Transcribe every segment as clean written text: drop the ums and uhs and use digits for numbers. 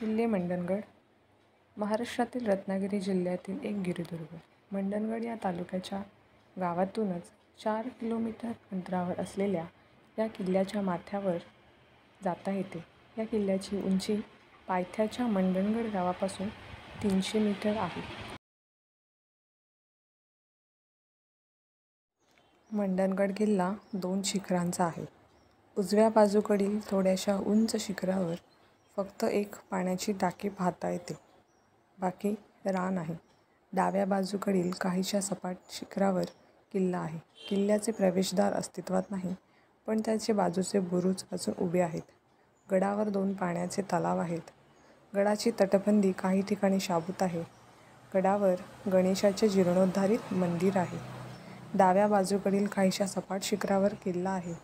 किल्ले मंडणगड महाराष्ट्रातील रत्नागिरी जिल्ह्यातील एक गिरिदुर्ग. मंडणगड या तालुक्याच्या गावातूनच 4 किलोमीटर अंतरावर असलेल्या या किल्ल्याच्या माथ्यावर जाता येते. या किल्ल्याची उंची पायथ्याच्या मंडणगड गावापासून 300 मीटर आहे. मंडणगड किल्ला 2 शिखरांचा आहे. उजव्या बाजूकडील थोड्याशा उंच शिखरावर फक्त एक पाण्याची टाकी पाहता येते. बाकी रान आहे. डाव्या बाजूकडील काहीशा सपाट शिखरावर किल्ला आहे. किल्ल्याचे प्रवेशद्वार अस्तित्वात नाही, पण त्याचे बाजूचे बुरुज अजून उभे आहेत. गडावर 2 पाण्याचे तलाव आहेत. गडाची तटबंदी काही ठिकाणी शाबूत आहे. गडावर गणेशाचे जीर्णोद्धारित मंदिर आहे. डाव्या बाजूकडील काहीशा सपाट शिखरावर किल्ला आहे.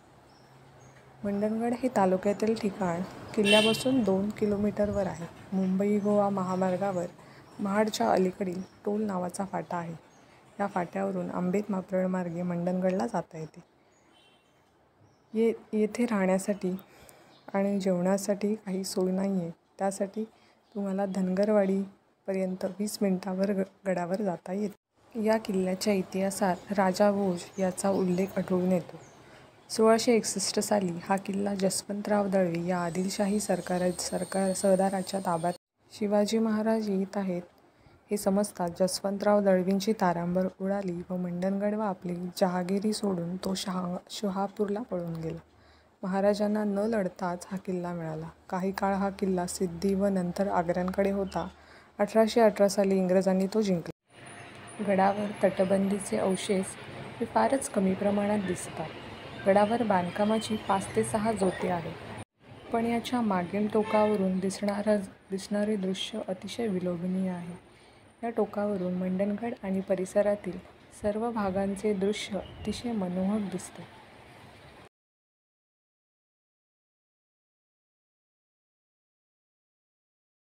मंडणगड हे तालुक्यातील ठिकाण किल्ल्यापासून 2 किलोमीटरवर आहे. मुंबई-गोवा महामार्गावर महाडच्या अलीकडील टोल नावाचा फाटा आहे. या फाट्यावरून आंबेत-माकडळ मार्गे मंडणगडला जाता येते. येथे राहण्यासाठी आणि जेवणासाठी काही सोय नाही आहे. त्यासाठी तुम्हाला धनगरवाडीपर्यंत 20 मिनिटांवर गडावर जाता येते. या किल्ल्याच्या इतिहासात राजा भोज याचा उल्लेख आढळून येतो. 1661 साली हा किल्ला जसवंतराव दळवी या आदिलशाही सरदाराच्या ताब्यात. शिवाजी महाराज येत आहेत हे समजताच जसवंतराव दळवींची तारांबळ उडाली व मंडणगड व आपली जहागिरी सोडून तो शहापूरला पळून गेला. महाराजांना न लढताच हा किल्ला मिळाला. काही काळ हा किल्ला सिद्दी व नंतर आग्र्याकडे होता. 1818 साली इंग्रजांनी तो जिंकला. गडावर तटबंदीचे अवशेष हे फारच कमी प्रमाणात दिसतात. गडावर बांधकामाची 5 ते 6 जोते आहेत. पण याच्या मागील टोकावरून दिसणारे दृश्य अतिशय विलोभनीय आहे. या टोकावरून मंडणगड आणि परिसरातील सर्व भागांचे दृश्य अतिशय मनमोहक दिसते.